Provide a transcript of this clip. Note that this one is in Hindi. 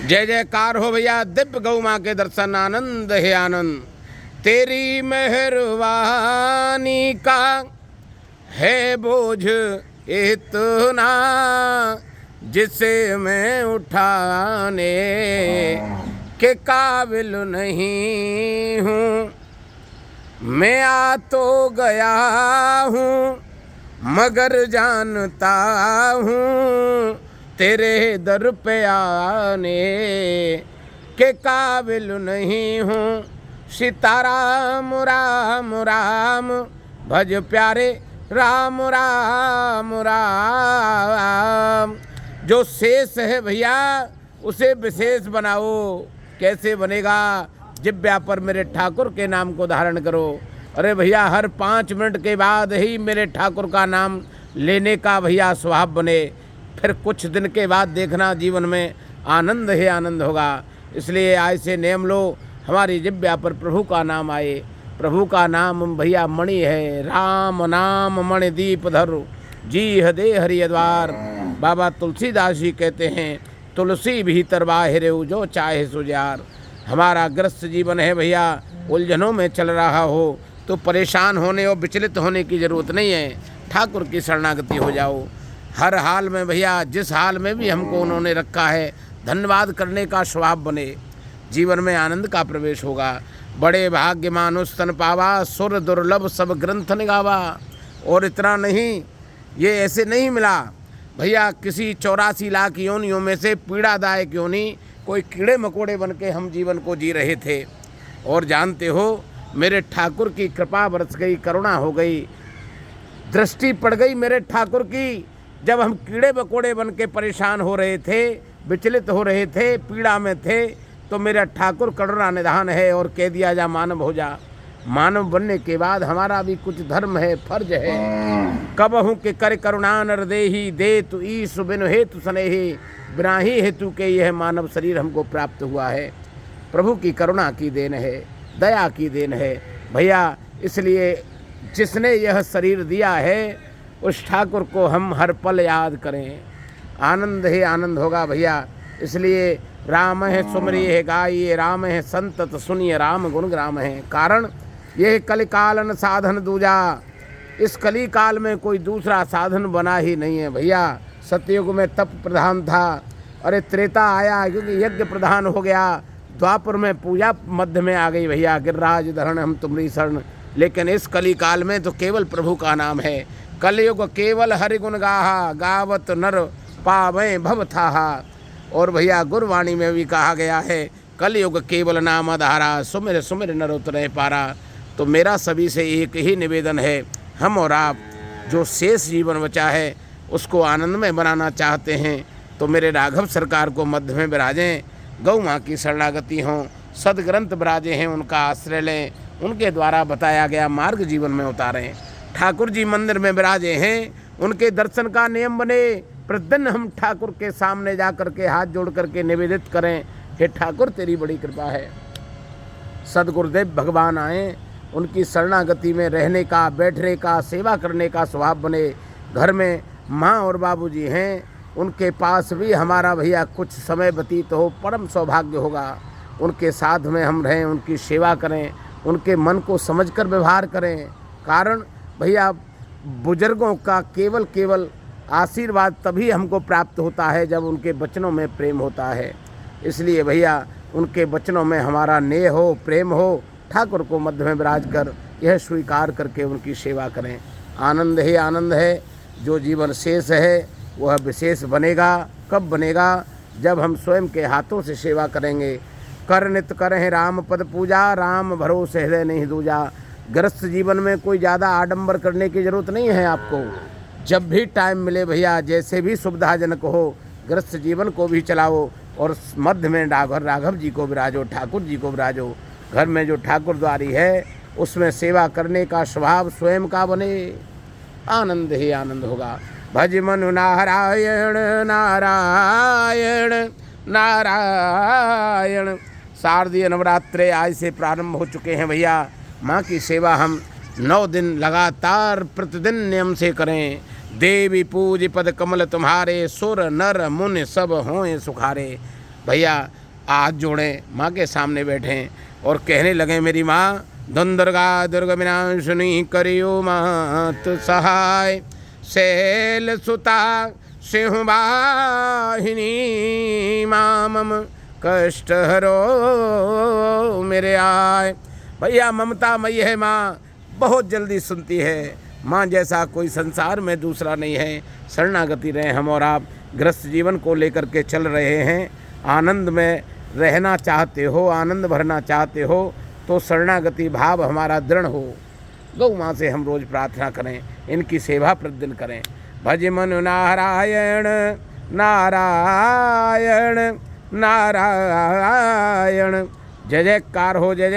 जय जयकार हो भैया, दिव्य गौ माँ के दर्शन, आनंद है आनंद। तेरी मेहरबानी का है बोझ इतना, जिसे मैं उठाने के काबिल नहीं हूँ। मैं आ तो गया हूँ मगर जानता हूँ तेरे दर पे आने के काबिल नहीं हूँ। सीताराम राम राम भज प्यारे राम राम राम। जो शेष है भैया उसे विशेष बनाओ। कैसे बनेगा? जिब्या पर मेरे ठाकुर के नाम को धारण करो। अरे भैया हर 5 मिनट के बाद ही मेरे ठाकुर का नाम लेने का भैया स्वभाव बने, फिर कुछ दिन के बाद देखना जीवन में आनंद ही आनंद होगा। इसलिए आज से नियम लो, हमारी जिब्या पर प्रभु का नाम आए। प्रभु का नाम भैया मणि है, राम नाम मणि दीप धर जी हदे हरि द्वार। बाबा तुलसीदास जी कहते हैं, तुलसी भीतर बाहिर जो चाहे सुजार। हमारा ग्रस्त जीवन है भैया, उलझनों में चल रहा हो तो परेशान होने और विचलित होने की ज़रूरत नहीं है। ठाकुर की शरणागति हो जाओ। हर हाल में भैया, जिस हाल में भी हमको उन्होंने रखा है, धन्यवाद करने का स्वभाव बने। जीवन में आनंद का प्रवेश होगा। बड़े भाग्य मानुष तन पावा, सुर दुर्लभ सब ग्रंथ निगावा। और इतना नहीं, ये ऐसे नहीं मिला भैया, किसी 84 लाख योनियों में से पीड़ादायक योनि कोई कीड़े मकोड़े बन के हम जीवन को जी रहे थे। और जानते हो, मेरे ठाकुर की कृपा बरस गई, करुणा हो गई, दृष्टि पड़ गई मेरे ठाकुर की। जब हम कीड़े मकोड़े बन के परेशान हो रहे थे, विचलित हो रहे थे, पीड़ा में थे, तो मेरा ठाकुर करुणा निधान है और कह दिया जा मानव हो जा। मानव बनने के बाद हमारा भी कुछ धर्म है, फर्ज है। कबहू के कर करुणा नर देही, दे तु ईश बिनु हेतु स्नेही। बिना ही हेतु के यह मानव शरीर हमको प्राप्त हुआ है। प्रभु की करुणा की देन है, दया की देन है भैया। इसलिए जिसने यह शरीर दिया है, उस ठाकुर को हम हर पल याद करें। आनंद ही आनंद होगा भैया। इसलिए राम है सुमरी है गाइए, राम है संतत सुनिए, राम गुण ग्राम है। कारण यह कलिकालन साधन दूजा। इस कली काल में कोई दूसरा साधन बना ही नहीं है भैया। सतयुग में तप प्रधान था, अरे त्रेता आया क्योंकि यज्ञ प्रधान हो गया। द्वापर में पूजा मध्य में आ गई भैया, गिरिराज धरण हम तुम्हारी शरण। लेकिन इस कली काल में तो केवल प्रभु का नाम है। कलयुग केवल हरि गुण गाहा, गावत नर पावे भव थाहा। और भैया गुरवाणी में भी कहा गया है, कलयुग केवल नाम आधारा, सुमिर सुमिर नर उतरे पारा। तो मेरा सभी से एक ही निवेदन है, हम और आप जो शेष जीवन बचा है उसको आनंदमय बनाना चाहते हैं तो मेरे राघव सरकार को मध्य में विराजें, गौ माँ की शरणागति हों, सदग्रंथ विराजे हैं उनका आश्रय लें, उनके द्वारा बताया गया मार्ग जीवन में उतारें। ठाकुर जी मंदिर में विराजे हैं, उनके दर्शन का नियम बने। प्रतिदिन हम ठाकुर के सामने जा कर के हाथ जोड़ करके निवेदित करें, हे ठाकुर तेरी बड़ी कृपा है। सदगुरुदेव भगवान आए, उनकी शरणागति में रहने का, बैठने का, सेवा करने का स्वभाव बने। घर में माँ और बाबूजी हैं, उनके पास भी हमारा भैया कुछ समय व्यतीत हो, परम सौभाग्य होगा। उनके साथ में हम रहें, उनकी सेवा करें, उनके मन को समझकर व्यवहार करें। कारण भैया बुजुर्गों का केवल आशीर्वाद तभी हमको प्राप्त होता है जब उनके वचनों में प्रेम होता है। इसलिए भैया उनके वचनों में हमारा नेह हो, प्रेम हो। ठाकुर को मध्य में विराज कर यह स्वीकार करके उनकी सेवा करें। आनंद ही आनंद है। जो जीवन शेष है वह विशेष बनेगा। कब बनेगा? जब हम स्वयं के हाथों से सेवा करेंगे। कर नित करें राम पद पूजा, राम भरोसे हृदय नहीं दूजा। गृहस्थ जीवन में कोई ज़्यादा आडंबर करने की ज़रूरत नहीं है आपको। जब भी टाइम मिले भैया, जैसे भी सुविधाजनक हो, गृहस्थ जीवन को भी चलाओ और मध्य में राघव जी को विराजो, ठाकुर जी को विराजो। घर में जो ठाकुर द्वारी है उसमें सेवा करने का स्वभाव स्वयं का बने। आनंद ही आनंद होगा। भज मनु नारायण नारायण नारायण। शारदीय नवरात्रे आज से प्रारंभ हो चुके हैं भैया। माँ की सेवा हम 9 दिन लगातार प्रतिदिन नियम से करें। देवी पूज पद कमल तुम्हारे, सुर नर मुनि सब हों सुखारे। भैया हाथ जोड़ें, माँ के सामने बैठें और कहने लगे मेरी माँ धन दुर्गा दुर्ग विनाशिनी करियो मात सहाय, शैल सुता सिंह वाहिनी माँ मम कष्ट हरो मेरे आय। भैया ममता मई है माँ, बहुत जल्दी सुनती है। माँ जैसा कोई संसार में दूसरा नहीं है। शरणागति रहे हम और आप, गृहस्थ जीवन को लेकर के चल रहे हैं। आनंद में रहना चाहते हो, आनंद भरना चाहते हो तो शरणागति भाव हमारा दृढ़ हो। गौ माँ से हम रोज़ प्रार्थना करें, इनकी सेवा प्रतिदिन करें। भज मनु नारायण नारायण नारायण। जय जयकार हो, जय जय।